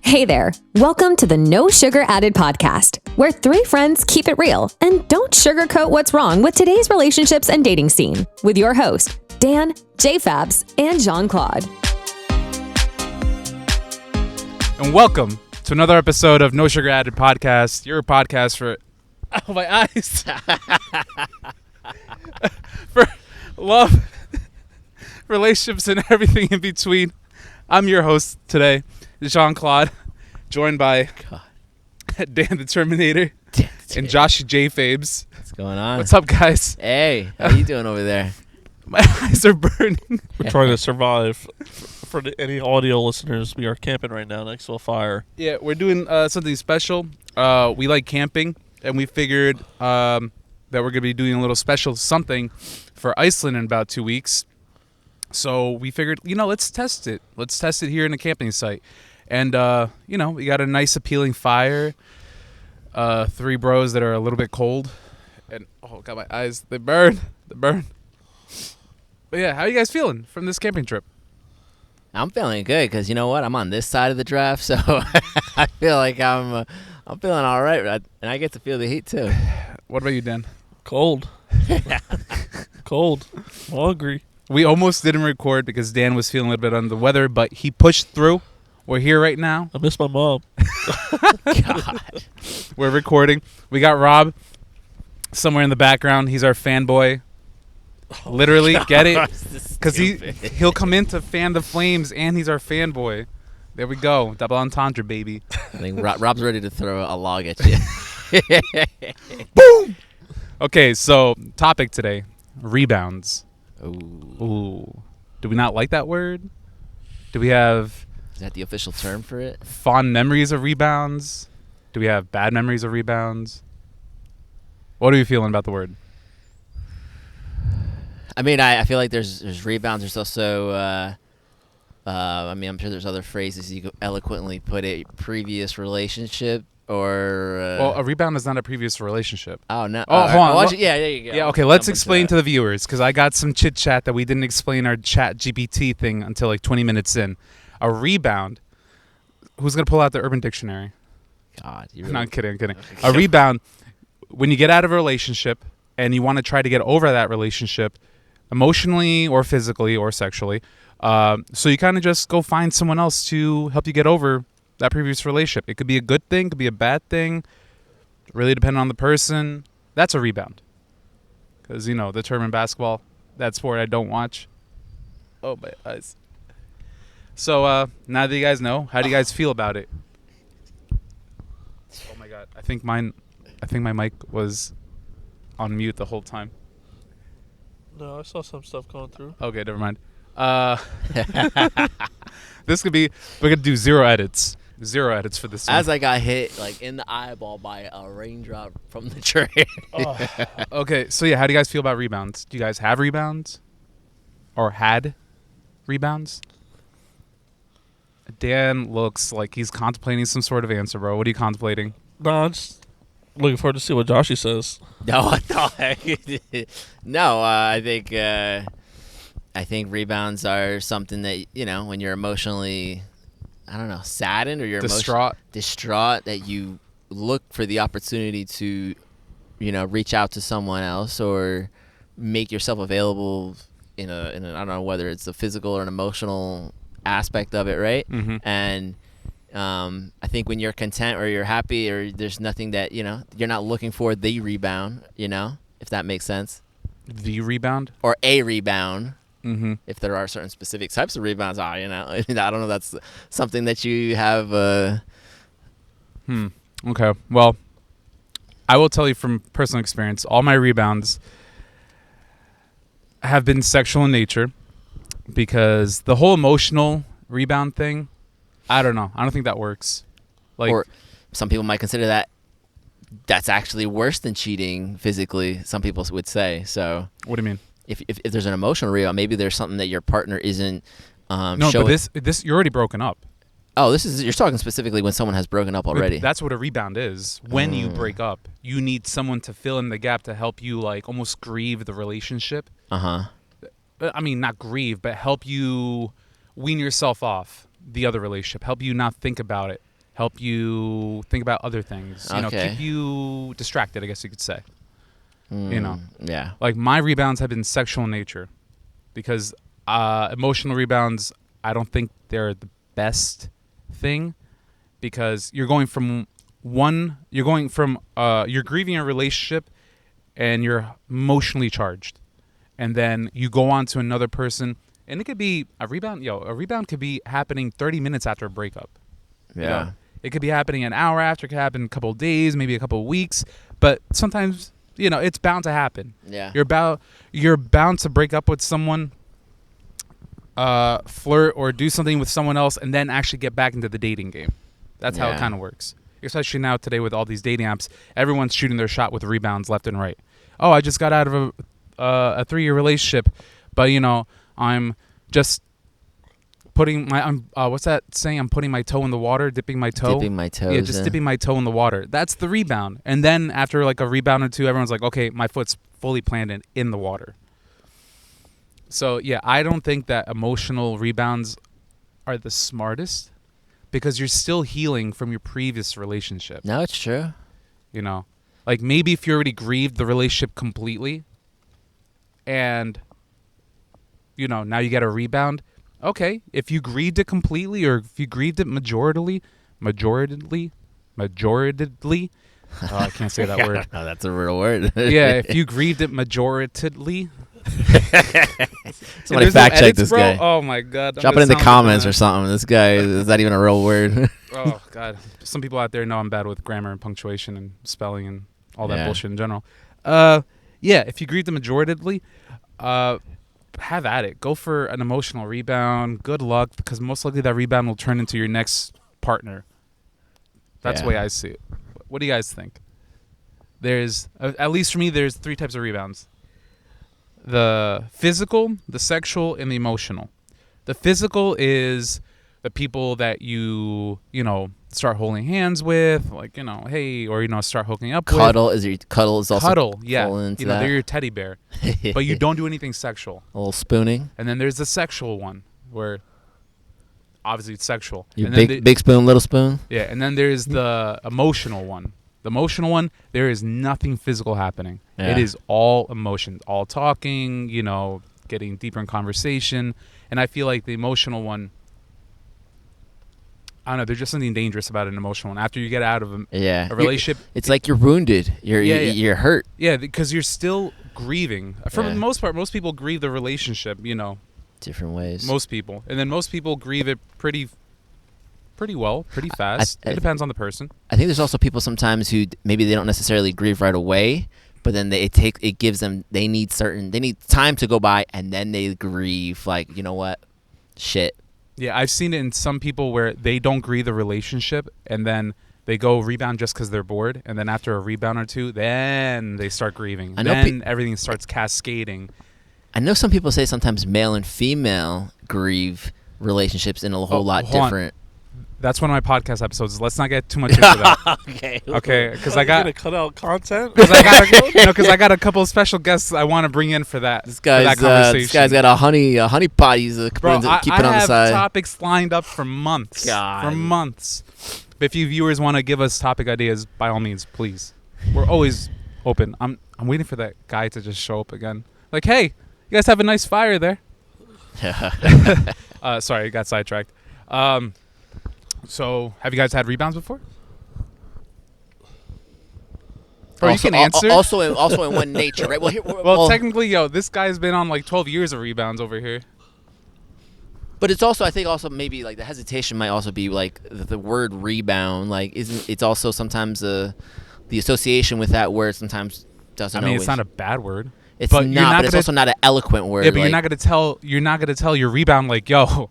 Hey there. Welcome to the No Sugar Added podcast, where three friends keep it real and don't sugarcoat what's wrong with today's relationships and dating scene, with your host, Dan, J-Fabs, and Jean-Claude. And welcome to another episode of No Sugar Added podcast, your podcast for my eyes. For love, relationships, and everything in between. I'm your host today, Jean-Claude, joined by Dan the Terminator and Josh J. Fabes. What's going on? What's up, guys? Hey, how you doing over there? My eyes are burning. We're trying to survive. For any audio listeners, we are camping right now next to a fire. Yeah, we're doing something special. We like camping, and we figured that we're going to be doing a little special something for Iceland in about 2 weeks. So we figured, let's test it. Let's test it here in the camping site. And, we got a nice appealing fire, three bros that are a little bit cold. And, God, my eyes, they burn. But yeah, how are you guys feeling from this camping trip? I'm feeling good because you know what? I'm on this side of the draft, so I feel like I'm feeling all right, and I get to feel the heat too. What about you, Dan? Cold. Cold. Hungry. We almost didn't record because Dan was feeling a little bit under the weather, but he pushed through. We're here right now. I miss my mom. God. We're recording. We got Rob somewhere in the background. He's our fanboy. Literally, get it? Because he'll come in to fan the flames, and he's our fanboy. There we go. Double entendre, baby. I think Rob's ready to throw a log at you. Boom! Okay, so topic today, rebounds. Ooh. Do we not like that word? Do we have... Is that the official term for it? Fond memories of rebounds? Do we have bad memories of rebounds? What are you feeling about the word? I mean, I feel like there's rebounds. There's also, I'm sure there's other phrases you could eloquently put it. Previous relationship or... well, a rebound is not a previous relationship. Oh, no. Oh, hold on. Yeah, there you go. Yeah, okay, let's explain to the viewers, because I got some chit-chat that we didn't explain our chat GPT thing until like 20 minutes in. A rebound, who's going to pull out the Urban Dictionary? God. No, I'm kidding. A rebound, when you get out of a relationship and you want to try to get over that relationship, emotionally or physically or sexually, so you kind of just go find someone else to help you get over that previous relationship. It could be a good thing, could be a bad thing, really depending on the person. That's a rebound. Because, the term in basketball, that sport I don't watch. Oh, my eyes. So, now that you guys know, how do you guys feel about it? Oh, my God. I think my mic was on mute the whole time. No, I saw some stuff going through. Okay, never mind. This could be, we're going to do zero edits. Zero edits for this one. As I got hit in the eyeball by a raindrop from the train. Okay, so yeah, how do you guys feel about rebounds? Do you guys have rebounds? Or had rebounds? Dan looks like he's contemplating some sort of answer, bro. What are you contemplating? No, I'm just looking forward to see what Joshy says. No, I think rebounds are something that, when you're emotionally, saddened or you're distraught, that you look for the opportunity to, reach out to someone else or make yourself available in a I don't know whether it's a physical or an emotional aspect of it, right? Mm-hmm. And I think when you're content or you're happy or there's nothing that, you're not looking for the rebound, if that makes sense. The rebound? Or a rebound. Mm-hmm. If there are certain specific types of rebounds, I don't know. That's something that you have. Okay. Well, I will tell you from personal experience, all my rebounds have been sexual in nature because the whole emotional rebound thing, I don't know. I don't think that works. Or some people might consider that's actually worse than cheating physically, some people would say. So what do you mean? If there's an emotional rebound, maybe there's something that your partner isn't no, showing. but this you're already broken up. Oh, you're talking specifically when someone has broken up already. That's what a rebound is. When you break up, you need someone to fill in the gap to help you almost grieve the relationship. I mean, not grieve, but help you wean yourself off the other relationship. Help you not think about it. help you think about other things. You know, keep you distracted, I guess you could say. You know, like my rebounds have been sexual in nature, because emotional rebounds, I don't think they're the best thing, because you're grieving a relationship and you're emotionally charged, and then you go on to another person, and it could be a rebound. A rebound could be happening 30 minutes after a breakup. Yeah. You know? It could be happening an hour after. It could happen a couple of days, maybe a couple of weeks, but sometimes, you know, it's bound to happen. Yeah. You're bound to break up with someone, flirt or do something with someone else, and then actually get back into the dating game. That's how it kind of works. Especially now today with all these dating apps, everyone's shooting their shot with rebounds left and right. Oh, I just got out of a 3-year relationship, but you know, I'm just putting my what's that saying? I'm putting my toe in the water, dipping my toe. Dipping my toes. Yeah, just dipping my toe in the water. That's the rebound. And then after like a rebound or two, everyone's like, okay, my foot's fully planted in the water. So yeah, I don't think that emotional rebounds are the smartest, because you're still healing from your previous relationship. No, it's true. You know, like maybe if you already grieved the relationship completely, and you know, now you get a rebound. Okay, if you grieved it completely, or if you grieved it majoritely. Oh, I can't say that word. No, that's a real word. Yeah, if you grieved it majoritely. Somebody fact check this guy. Oh my god! Drop it in the comments or something. This guy, is that even a real word? Oh god! Some people out there know I'm bad with grammar and punctuation and spelling and all that bullshit in general. Yeah, if you grieved it majoritely, have at it. Go for an emotional rebound. Good luck, because most likely that rebound will turn into your next partner. That's the way I see it. What do you guys think? There's, at least for me, there's 3 types of rebounds. The physical, the sexual, and the emotional. The physical is the people that you know, start holding hands with, like, you know, hey, or, you know, start hooking up with. Cuddle is also Cuddle, yeah. Into you know, that. they're your teddy bear, but you don't do anything sexual. A little spooning. And then there's the sexual one, where obviously it's sexual. You and big spoon, little spoon. Yeah, and then there's the emotional one. The emotional one, there is nothing physical happening. Yeah. It is all emotion, all talking, you know, getting deeper in conversation. And I feel like the emotional one, I don't know, there's just something dangerous about an emotional one. After you get out of a relationship, it's like you're wounded. You're hurt. Yeah, because you're still grieving. For the most part, most people grieve the relationship, you know. Different ways. Most people. And then most people grieve it pretty well, pretty fast. It depends on the person. I think there's also people sometimes who maybe they don't necessarily grieve right away, but then they need time to go by, and then they grieve, like, you know what? Shit. Yeah, I've seen it in some people where they don't grieve the relationship, and then they go rebound just because they're bored, and then after a rebound or two, then they start grieving. Then everything starts cascading. I know some people say sometimes male and female grieve relationships in a whole lot different. That's one of my podcast episodes. Let's not get too much into that. Okay, because I got to cut out content. Because I got a couple of special guests I want to bring in for that. This guy's got a honey pot he's keeping on the side. I have topics lined up for months. For months. But if you viewers want to give us topic ideas, by all means, please. We're always open. I'm waiting for that guy to just show up again. Like, hey, you guys have a nice fire there. Sorry, I got sidetracked. So, have you guys had rebounds before? Or you can answer. Also in one nature, right? Well, technically, this guy's been on like 12 years of rebounds over here. But it's also, I think, also maybe like the hesitation might also be like the word rebound. Like, it's also sometimes the association with that word sometimes doesn't. It's not a bad word. It's not, but it's also not an eloquent word. Yeah, but you're not gonna tell your rebound like, yo,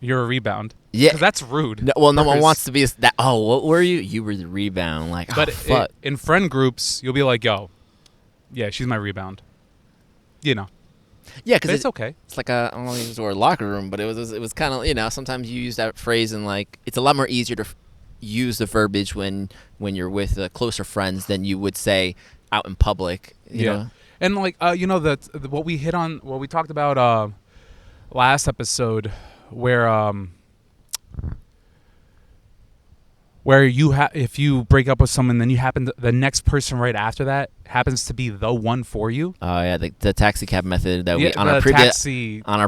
you're a rebound. Yeah, 'cause that's rude. No one wants to be that. Oh, what were you? You were the rebound. Like, but fuck. In friend groups, you'll be like, yo, yeah, she's my rebound. You know. Yeah, because it's okay. It's like I don't want to use the word locker room, but it was kind of, you know, sometimes you use that phrase and like it's a lot more easier to use the verbiage when you're with closer friends than you would say out in public. You know? And like what we talked about last episode, where where if you break up with someone, then the next person right after that happens to be the one for you. Oh yeah, the taxi cab method that we on our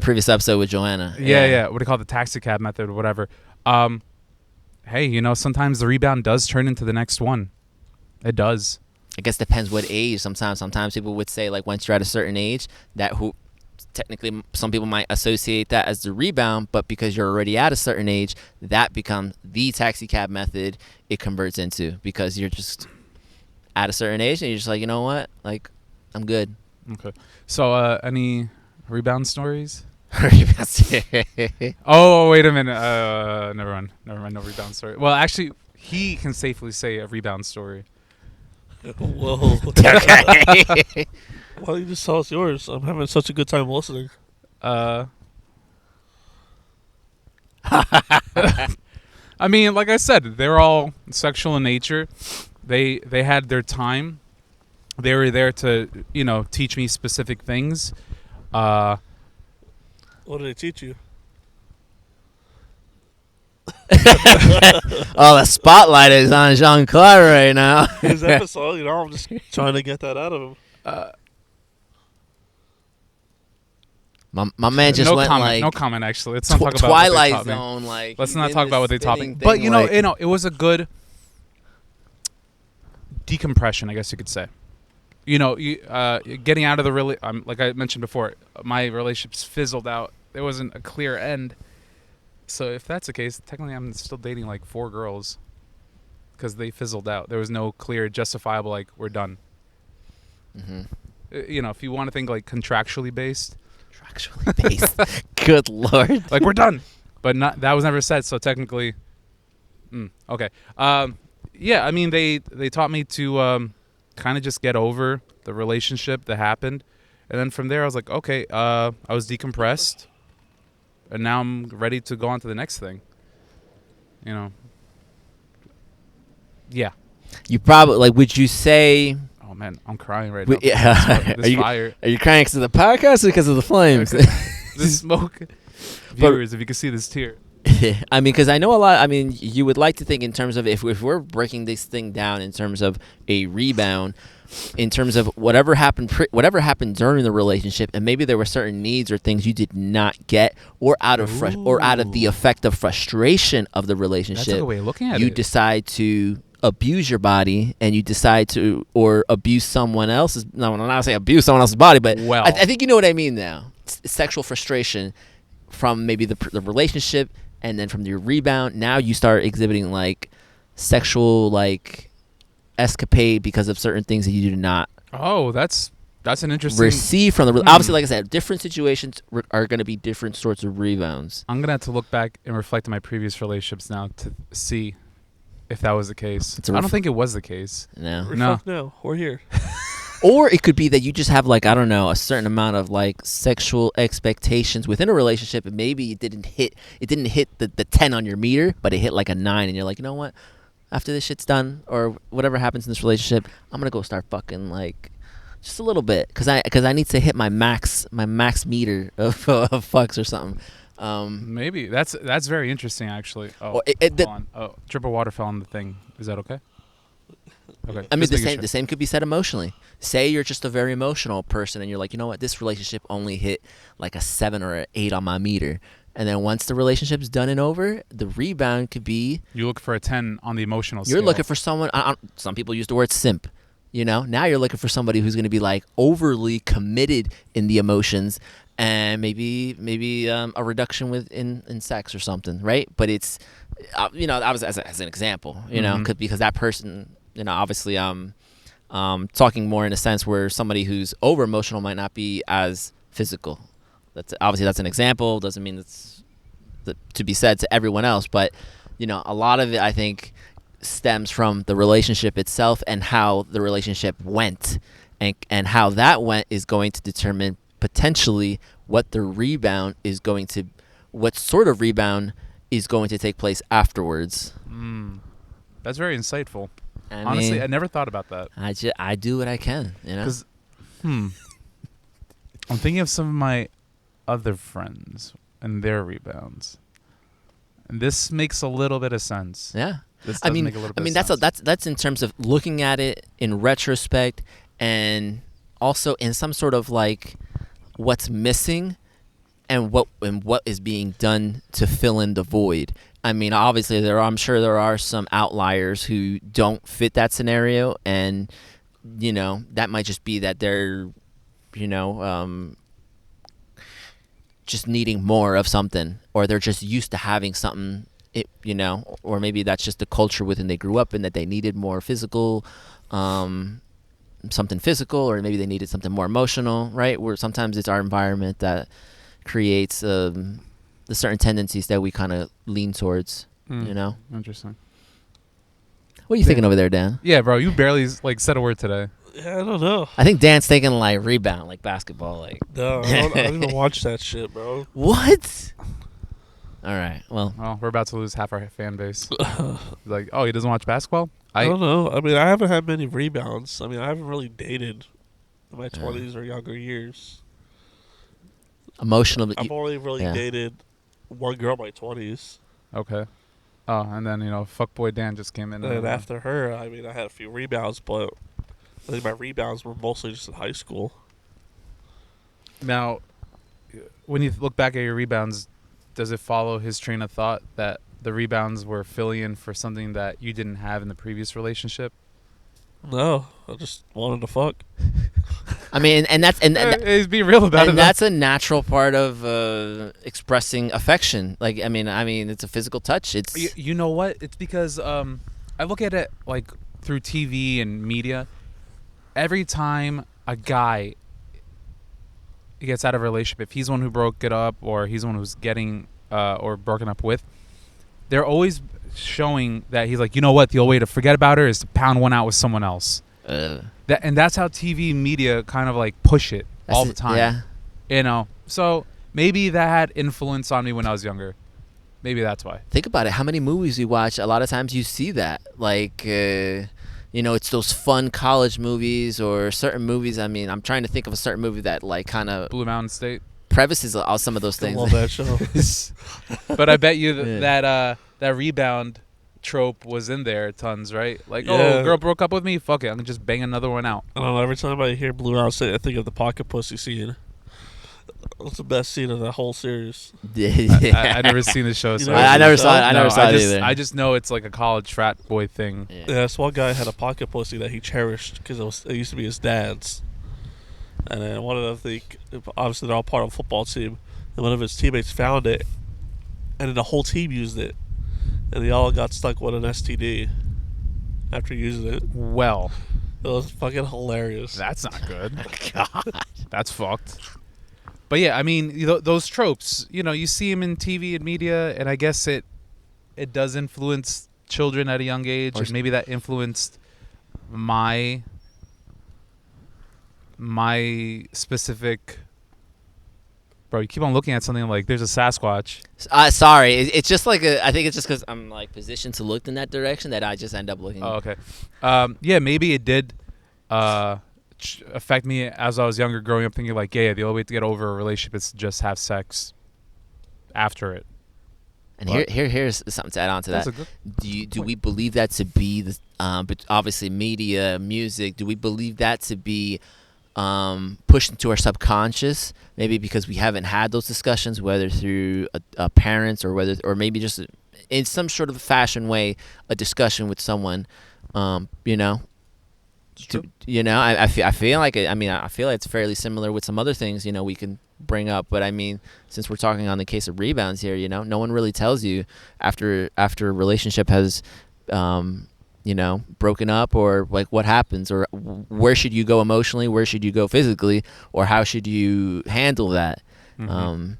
previous episode with Joanna. Yeah. What do you call it? The taxi cab method or whatever. Hey, sometimes the rebound does turn into the next one. It does. I guess depends what age. Sometimes people would say like once you're at a certain age, technically some people might associate that as the rebound, but because you're already at a certain age, that becomes the taxi cab method. It converts into because you're just at a certain age and you're just like, you know what, like I'm good. Okay. So any rebound stories? Oh, wait a minute. Never mind. No rebound story. Well, actually, he can safely say a rebound story. Whoa. Okay. Why don't you just tell us yours? I'm having such a good time listening. I mean, like I said, they're all sexual in nature. They had their time. They were there to, teach me specific things. What did they teach you? Oh, the spotlight is on Jean-Claude right now. His episode, I'm just trying to get that out of him. My man just went comment, like no comment. Actually, let's not talk about Twilight what they taught Zone. me. Like, let's not talk about what they taught me. But it was a good decompression, I guess you could say. Getting out of the like I mentioned before, my relationships fizzled out. There wasn't a clear end. So if that's the case, technically I'm still dating like 4 girls because they fizzled out. There was no clear, justifiable like we're done. Mm-hmm. If you want to think like contractually based. Good Lord. Like we're done, but that was never said. So technically, okay. Yeah, I mean they taught me to kind of just get over the relationship that happened, and then from there I was like, okay, I was decompressed, and now I'm ready to go on to the next thing. Yeah. You probably would you say? Oh man, I'm crying right now. Yeah. This fire. Are you crying because of the podcast or because of the flames? The smoke. Viewers, if you can see this tear. I mean, because I know a lot. I mean, you would like to think in terms of if we're breaking this thing down in terms of a rebound, in terms of whatever happened during the relationship, and maybe there were certain needs or things you did not get, or out of the effect of frustration of the relationship. That's a good way of looking at it. You decide to abuse your body, and you decide to or abuse someone else's. No, I'm not saying abuse someone else's body, but I think you know what I mean now. Sexual frustration from maybe the relationship, and then from your rebound, now you start exhibiting like sexual like escapade because of certain things that you do not. Oh, that's an interesting receive from the obviously, like I said, different situations are going to be different sorts of rebounds. I'm gonna have to look back and reflect on my previous relationships now to see if that was the case. I don't think it was the case. No, we're here. Or it could be that you just have like, I don't know, a certain amount of like sexual expectations within a relationship, and maybe it didn't hit the 10 on your meter, but it hit like a 9, and you're like, you know what? After this shit's done or whatever happens in this relationship, I'm gonna go start fucking like just a little bit because I need to hit my max meter of fucks or something. Maybe that's very interesting actually. Oh, hold on. Oh, drip of water fell on the thing. Is that okay? Okay. I mean, the same could be said emotionally. Say you're just a very emotional person, and you're like, you know what, this relationship only hit like a 7 or an 8 on my meter, and then once the relationship's done and over, the rebound could be you look for a 10 on the emotional scale. You're looking for someone. Some people use the word simp. Now you're looking for somebody who's going to be like overly committed in the emotions, and maybe a reduction in sex or something, right? But it's I was as an example, because that person, obviously talking more in a sense where somebody who's over emotional might not be as physical. That's an example. Doesn't mean it's to be said to everyone else, but a lot of it I think stems from the relationship itself and how the relationship went, and how that went is going to determine potentially what sort of rebound is going to take place afterwards. That's very insightful. Honestly, I never thought about that. I do what I can, I'm thinking of some of my other friends and their rebounds, and this makes a little bit of sense. Yeah, this does make a little bit of sense. That's in terms of looking at it in retrospect, and also in some sort of like what's missing and what is being done to fill in the void. I mean, obviously I'm sure there are some outliers who don't fit that scenario, and that might just be that they're just needing more of something, or they're just used to having something, or maybe that's just the culture within they grew up in, that they needed more physical, something physical, or maybe they needed something more emotional, right? Where sometimes it's our environment that creates the certain tendencies that we kind of lean towards, Interesting. What are you thinking over there, Dan? Yeah, bro, you barely said a word today. Yeah, I don't know. I think Dan's thinking like Rebound, like basketball, like. No, I don't even watch that shit, bro. What? All right. Well, we're about to lose half our fan base. Like, oh, he doesn't watch basketball? I don't know. I mean, I haven't had many rebounds. I mean, I haven't really dated in my 20s or younger years. Emotional. I've only really dated one girl in my 20s. Okay. Oh, and then, fuckboy Dan just came in. And after her, I mean, I had a few rebounds, but I think my rebounds were mostly just in high school. Now, when you look back at your rebounds, does it follow his train of thought that the rebounds were filling in for something that you didn't have in the previous relationship? No, I just wanted to fuck. I mean, and that's be real about it. And that's a natural part of expressing affection. Like, I mean, it's a physical touch. It's you know what? It's because I look at it like through TV and media. Every time a guy gets out of a relationship, if he's the one who broke it up or he's the one who's getting or broken up with, they're always showing that he's like, you know what, the only way to forget about her is to pound one out with someone else. That's how TV media kind of like push it all the time. Yeah. So maybe that had influence on me when I was younger. Maybe that's why. Think about it. How many movies you watch? A lot of times you see that. Like, it's those fun college movies or certain movies. I mean, I'm trying to think of a certain movie that like kind of Blue Mountain State prefaces all some of those things. I love that show. But I bet you that Rebound trope was in there tons, right? Like, oh, girl broke up with me, fuck it, I'm gonna just bang another one out. I don't know, every time I hear Blue Mountain State, I think of the pocket pussy scene. It's the best scene of the whole series. I never seen the show, so I never saw it. I never saw it either. I just know it's like a college frat boy thing. Yeah, this one guy had a pocket pussy that he cherished because it used to be his dad's. And then one of them, obviously they're all part of a football team, and one of his teammates found it, and then the whole team used it, and they all got stuck with an STD after using it. Well, it was fucking hilarious. That's not good. God, that's fucked. But yeah, I mean, those tropes, you see them in TV and media, and I guess it does influence children at a young age, and maybe that influenced my specific. Bro, you keep on looking at something like there's a Sasquatch. Sorry, it's just like I think it's just because I'm like positioned to look in that direction that I just end up looking. Oh, okay. Yeah, maybe it did affect me as I was younger, growing up, thinking like, yeah, the only way to get over a relationship is to just have sex after it. And here's something to add on to that. Do we believe that to be the but obviously media, music? Do we believe that to be pushed into our subconscious? Maybe because we haven't had those discussions, whether through parents or maybe just in some sort of fashion way, a discussion with someone. I feel like I feel like it's fairly similar with some other things we can bring up, but I mean, since we're talking on the case of rebounds here, no one really tells you after a relationship has broken up, or like what happens, or where should you go emotionally, where should you go physically, or how should you handle that. Mm-hmm.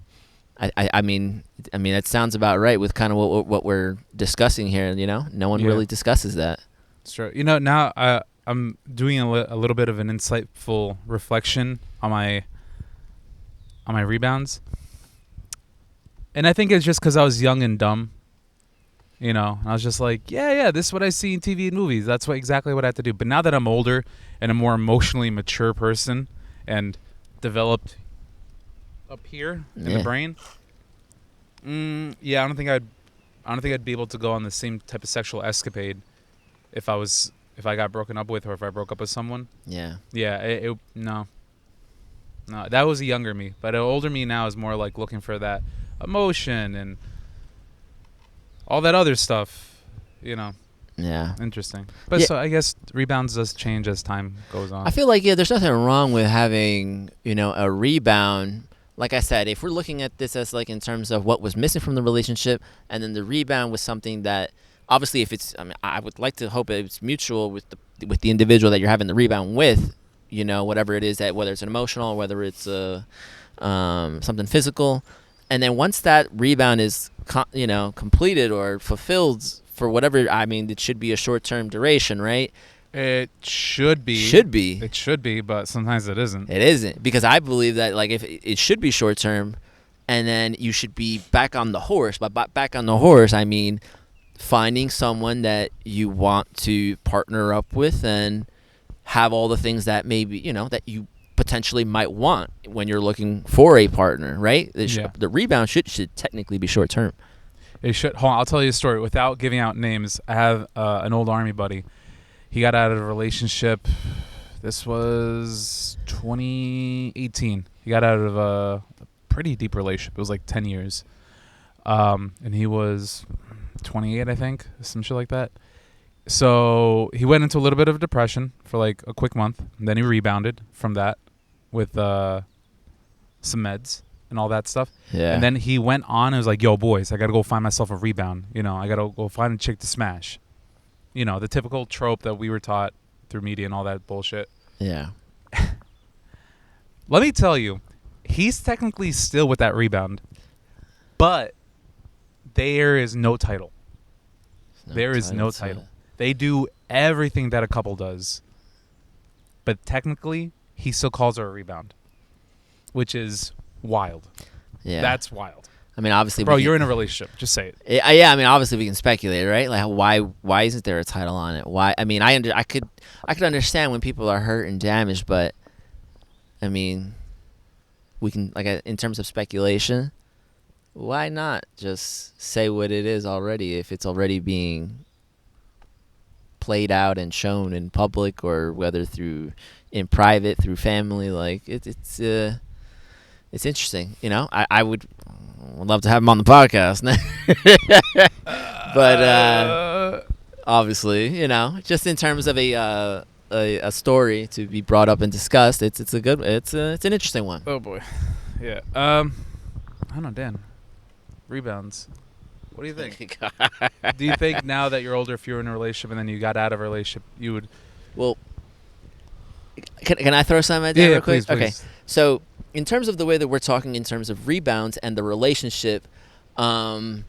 I mean that sounds about right with kind of what we're discussing here. No one really discusses that. It's true. Now I'm doing a little bit of an insightful reflection on my rebounds, and I think it's just because I was young and dumb. And I was just like, yeah, this is what I see in TV and movies. That's exactly what I have to do. But now that I'm older and a more emotionally mature person and developed up here in the brain, I don't think I'd I don't think I'd be able to go on the same type of sexual escapade if I got broken up with, or if I broke up with someone. Yeah. Yeah. No. That was a younger me, but an older me now is more like looking for that emotion and all that other stuff. Yeah. Interesting. But so I guess rebounds does change as time goes on. I feel like, there's nothing wrong with having, a rebound. Like I said, if we're looking at this as like in terms of what was missing from the relationship, and then the rebound was something that obviously I would like to hope it's mutual with the individual that you're having the rebound with, whatever it is, that whether it's an emotional or whether it's something physical. And then once that rebound is, completed or fulfilled for whatever, it should be a short-term duration, right? It should be. It should be, but sometimes it isn't. It isn't, because I believe that like if it should be short-term, and then you should be back on the horse. But back on the horse, I mean finding someone that you want to partner up with and have all the things that maybe, that you potentially might want when you're looking for a partner, right? The rebound should technically be short-term. It should. Hold on, I'll tell you a story without giving out names. I have an old Army buddy. He got out of a relationship. This was 2018. He got out of a pretty deep relationship. It was like 10 years. And he was 28, I think, some shit like that. So he went into a little bit of depression for like a quick month. And then he rebounded from that with some meds and all that stuff. Yeah. And then he went on and was like, yo, boys, I got to go find myself a rebound. I got to go find a chick to smash. The typical trope that we were taught through media and all that bullshit. Yeah. Let me tell you, he's technically still with that rebound, but there is no title. There is no title. They do everything that a couple does, but technically, he still calls her a rebound, which is wild. Yeah. That's wild. Obviously, bro, you're in a relationship. Just say it. Yeah, obviously we can speculate, right? Like, why isn't there a title on it? Why? I could understand when people are hurt and damaged, but we can, like, in terms of speculation, why not just say what it is already if it's already being played out and shown in public, or whether in private through family? Like, it's interesting. I would love to have him on the podcast. But obviously, just in terms of a story to be brought up and discussed, it's an interesting one. Oh boy. Yeah. I don't know, Dan. Rebounds. What do you think? Do you think now that you're older, if you're in a relationship and then you got out of a relationship, you would? Well, can I throw something at that real quick? Please. Okay. So, in terms of the way that we're talking in terms of rebounds and the relationship, and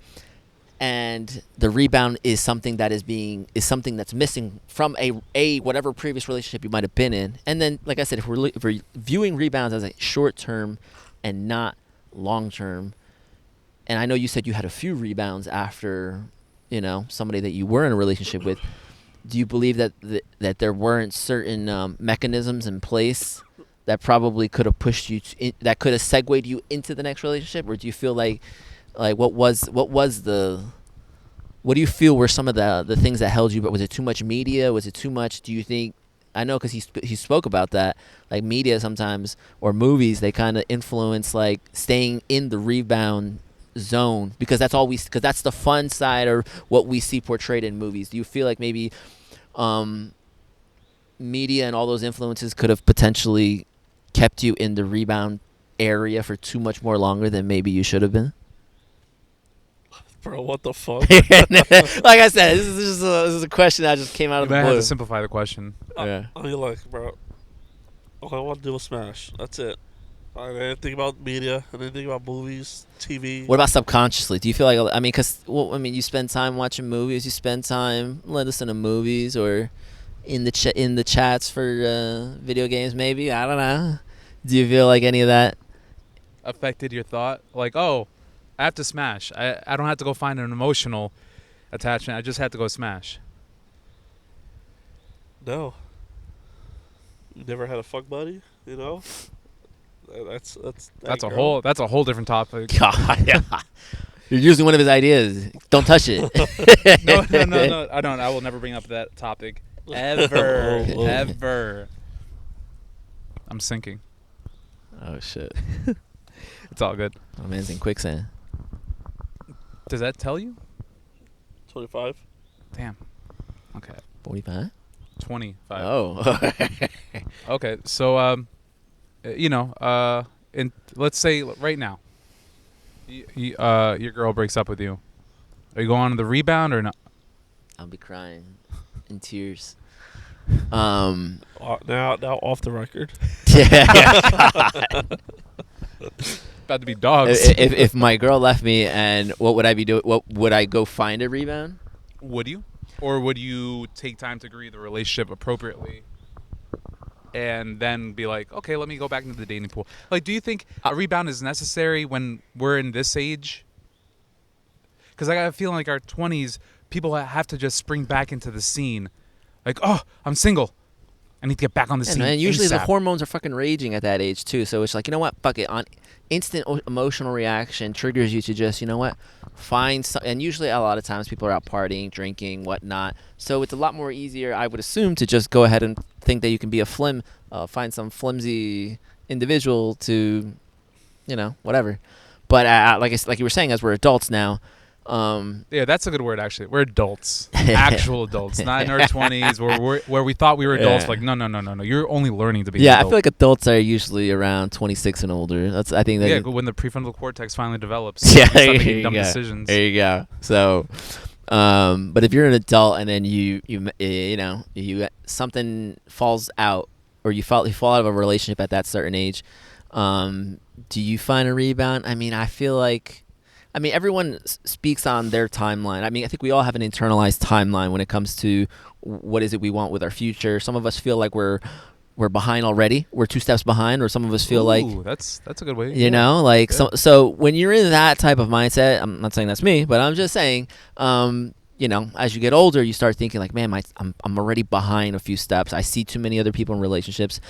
the rebound is something that is something that's missing from a whatever previous relationship you might have been in. And then, like I said, if we're viewing rebounds as a short term and not long term, and I know you said you had a few rebounds after, somebody that you were in a relationship with. Do you believe that there weren't certain mechanisms in place that probably could have pushed you that could have segued you into the next relationship? Or do you feel like what do you feel were some of the things that held you? But was it too much media? Was it too much? Do you think? I know, because he spoke about that, like media sometimes, or movies, they kind of influence like staying in the rebound zone, because because that's the fun side or what we see portrayed in movies. Do you feel like maybe media and all those influences could have potentially kept you in the rebound area for too much more longer than maybe you should have been? Bro, what the fuck? Like I said, this is a question that just came out of the blue. I have to simplify the question. Yeah. I mean, like, bro, all I want to do was smash. That's it. I didn't think about media. I didn't think about movies, TV. What about subconsciously? Do you feel like, you spend time watching movies, you spend time listening to movies, or in the chats for video games, maybe? I don't know. Do you feel like any of that affected your thought? Like, oh, I have to smash. I don't have to go find an emotional attachment. I just have to go smash. No. You never had a fuck buddy, That's a whole different topic. God, yeah. You're using one of his ideas. Don't touch it. No. I don't. I will never bring up that topic ever, ever. I'm sinking. Oh shit. It's all good. My man's in quicksand. Does that tell you? 25. Damn. Okay. 45. 25. Oh. Okay. So and let's say right now, your girl breaks up with you. Are you going on the rebound or not? I'll be crying in tears. Now off the record. Yeah. About to be dogs. If my girl left me, and what would I be doing? What would I go find a rebound? Would you, or would you take time to agree the relationship appropriately, and then be like, okay, let me go back into the dating pool? Like, do you think a rebound is necessary when we're in this age? Because I got a feeling like our 20s, people have to just spring back into the scene. Like, oh, I'm single. I need to get back on the scene. And usually ASAP. the hormones are fucking raging at that age too. So it's like, you know what? Fuck it. On instant emotional reaction triggers you to just, you know what? Find some. And usually a lot of times people are out partying, drinking, whatnot. So it's a lot more easier, I would assume, to just go ahead and think that you can be find some flimsy individual to, whatever. But like you were saying, as we're adults now. Yeah, that's a good word, actually. We're adults. Actual adults. Not in our 20s where we thought we were adults. Yeah. Like, no. You're only learning to be an Yeah, adult. I feel like adults are usually around 26 and older. I think that. Yeah, when the prefrontal cortex finally develops. Yeah, you start making there you dumb go. decisions. There you go. So, but if you're an adult and then you something falls out, or you fall out of a relationship at that certain age, do you find a rebound? I mean, I feel like. Everyone speaks on their timeline. I think we all have an internalized timeline when it comes to what is it we want with our future. Some of us feel like we're behind already. We're 2 steps behind, or some of us feel like that's a good way. So when you're in that type of mindset, I'm not saying that's me, but I'm just saying, as you get older, you start thinking like, man, I'm already behind a few steps. I see too many other people in relationships.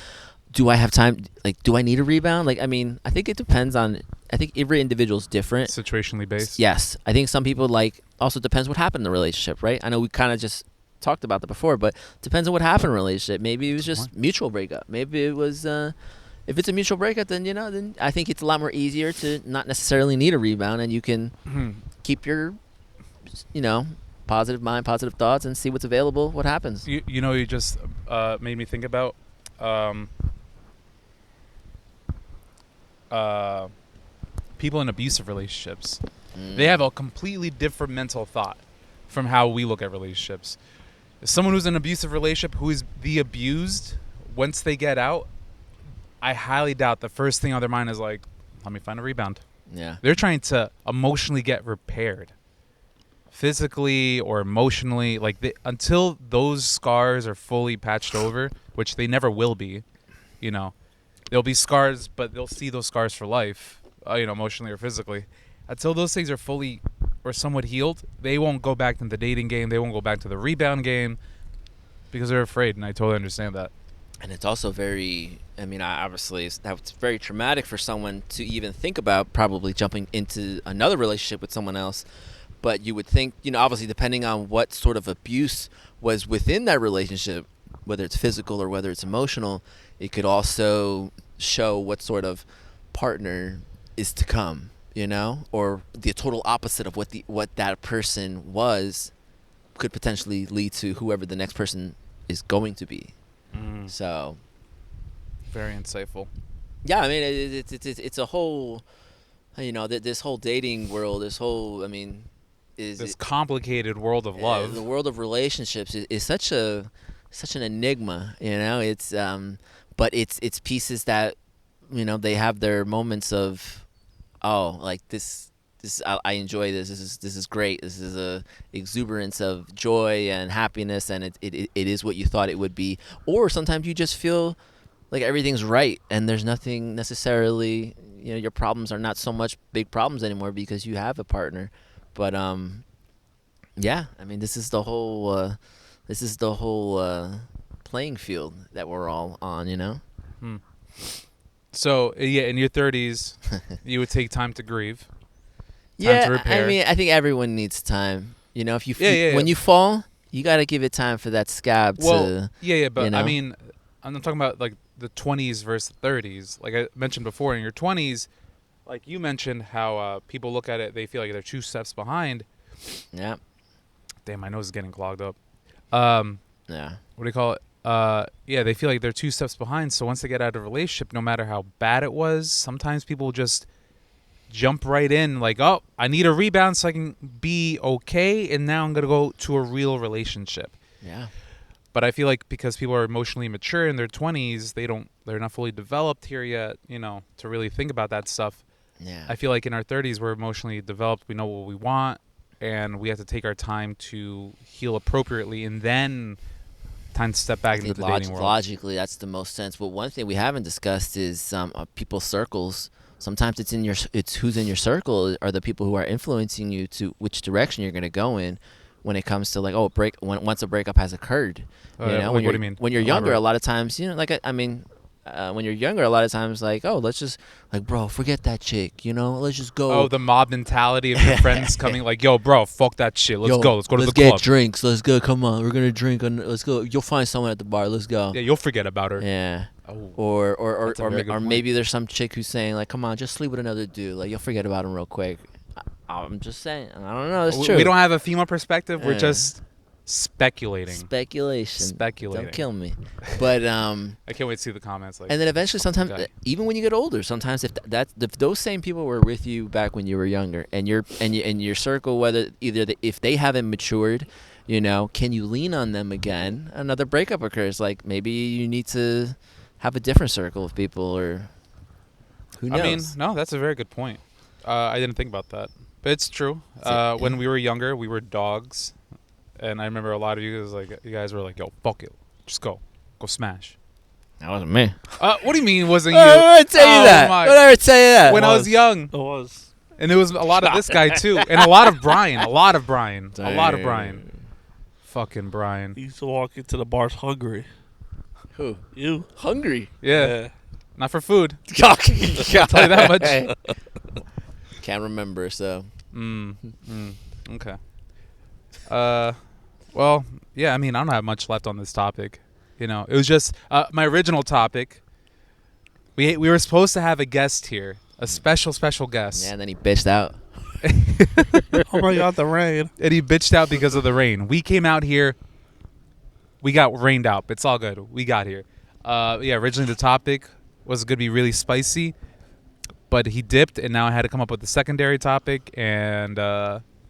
Do I have time? Like, do I need a rebound? Like, I think it depends on. I think every individual is different. Situationally based. Yes, I think some people also depends what happened in the relationship, right? I know we kind of just talked about that before, but depends on what happened in the relationship. Maybe it was just mutual breakup. Maybe it was. If it's a mutual breakup, then I think it's a lot more easier to not necessarily need a rebound, and you can keep your, positive mind, positive thoughts, and see what's available. What happens? You just made me think about. People in abusive relationships, they have a completely different mental thought from how we look at relationships. Someone who's in an abusive relationship, who is the abused, once they get out, I highly doubt the first thing on their mind is like, let me find a rebound. Yeah. They're trying to emotionally get repaired, physically or emotionally. Until those scars are fully patched over, which they never will be, there'll be scars, but they'll see those scars for life. Emotionally or physically. Until those things are fully or somewhat healed, they won't go back to the dating game. They won't go back to the rebound game because they're afraid, and I totally understand that. And it's also very, obviously, that's very traumatic for someone to even think about probably jumping into another relationship with someone else. But you would think, obviously, depending on what sort of abuse was within that relationship, whether it's physical or whether it's emotional, it could also show what sort of partner is to come, or the total opposite of what that person was could potentially lead to whoever the next person is going to be. So very insightful. Yeah, it's a whole, this whole dating world, this complicated world of love. The world of relationships is such an enigma, it's but it's pieces that they have their moments of, this I enjoy this is great, this is a exuberance of joy and happiness, and it is what you thought it would be. Or sometimes you just feel like everything's right and there's nothing necessarily, your problems are not so much big problems anymore because you have a partner. But this is the whole playing field that we're all on. So, in your 30s, you would take time to grieve. Yeah, to repair. I mean, I think everyone needs time. You know, if you Yeah. when you fall, you got to give it time for that scab to. Yeah, but you know? I mean, I'm not talking about like the 20s versus the 30s. Like I mentioned before, in your 20s, like you mentioned how people look at it, they feel like they're 2 steps behind. Yeah. Damn, my nose is getting clogged up. Yeah. What do you call it? Yeah, they feel like they're 2 steps behind. So once they get out of a relationship, no matter how bad it was, sometimes people just jump right in like, oh, I need a rebound so I can be okay, and now I'm going to go to a real relationship. Yeah. But I feel like because people are emotionally mature in their 20s, they're not fully developed here yet, you know, to really think about that stuff. Yeah. I feel like in our 30s, we're emotionally developed. We know what we want, and we have to take our time to heal appropriately, and then time to step back into the dating world. Logically, that's the most sense. But one thing we haven't discussed is people's circles. Sometimes it's who's in your circle are the people who are influencing you to which direction you're going to go in when it comes to like once a breakup has occurred. You know, what do you mean? When you're younger, a lot of times, you know, like when you're younger, a lot of times like, oh, let's just like, bro, forget that chick, you know, let's just go. Oh, the mob mentality of your friends coming like, yo, bro, fuck that shit. Let's go to the club. Let's get drinks. Let's go. Come on, we're gonna drink. Let's go. You'll find someone at the bar. Let's go. Yeah, you'll forget about her. Yeah. Oh, Or maybe there's some chick who's saying like, come on, just sleep with another dude. Like you'll forget about him real quick. I'm just saying. I don't know. It's true. We don't have a female perspective. We're just speculating. Speculating. Don't kill me. But I can't wait to see the comments. Like, and then eventually, sometimes even when you get older, sometimes if those same people were with you back when you were younger, and your circle, whether if they haven't matured, you know, can you lean on them again? Another breakup occurs. Like maybe you need to have a different circle of people, or who knows? I mean, no, that's a very good point. I didn't think about that, but it's true. When we were younger, we were dogs. And I remember a lot of you guys were like, yo, fuck it. Just go smash. That wasn't me. What do you mean it wasn't you? I would tell you that. I would tell you that. When I was young. It was. And there was a lot of this guy, too. And a lot of Brian. Dang. A lot of Brian. Fucking Brian. He used to walk into the bars hungry. Who? You. Hungry? Yeah. Not for food. I'll tell you that much. Can't remember, so. Okay. Well, yeah, I mean, I don't have much left on this topic. You know, it was just my original topic. We were supposed to have a guest here, a special guest. Yeah, and then he bitched out. Oh my God, the rain. And he bitched out because of the rain. We came out here. We got rained out. It's all good. We got here. Yeah, originally the topic was going to be really spicy, but he dipped, and now I had to come up with the secondary topic, and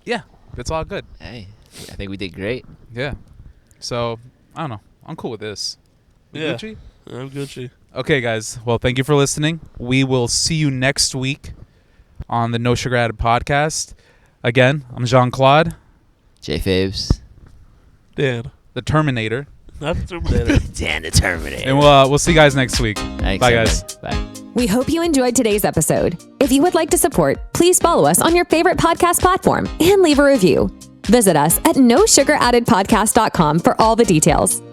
yeah, it's all good. Hey, I think we did great. Yeah. So, I don't know. I'm cool with this. Gucci? I'm Gucci. Okay, guys. Well, thank you for listening. We will see you next week on the No Sugar Added podcast. Again, I'm Jean-Claude. J. Fabes. Dan. The Terminator. Not the Terminator. Dan the Terminator. And we'll see you guys next week. Thanks, bye, guys. Bye. We hope you enjoyed today's episode. If you would like to support, please follow us on your favorite podcast platform and leave a review. Visit us at nosugaraddedpodcast.com for all the details.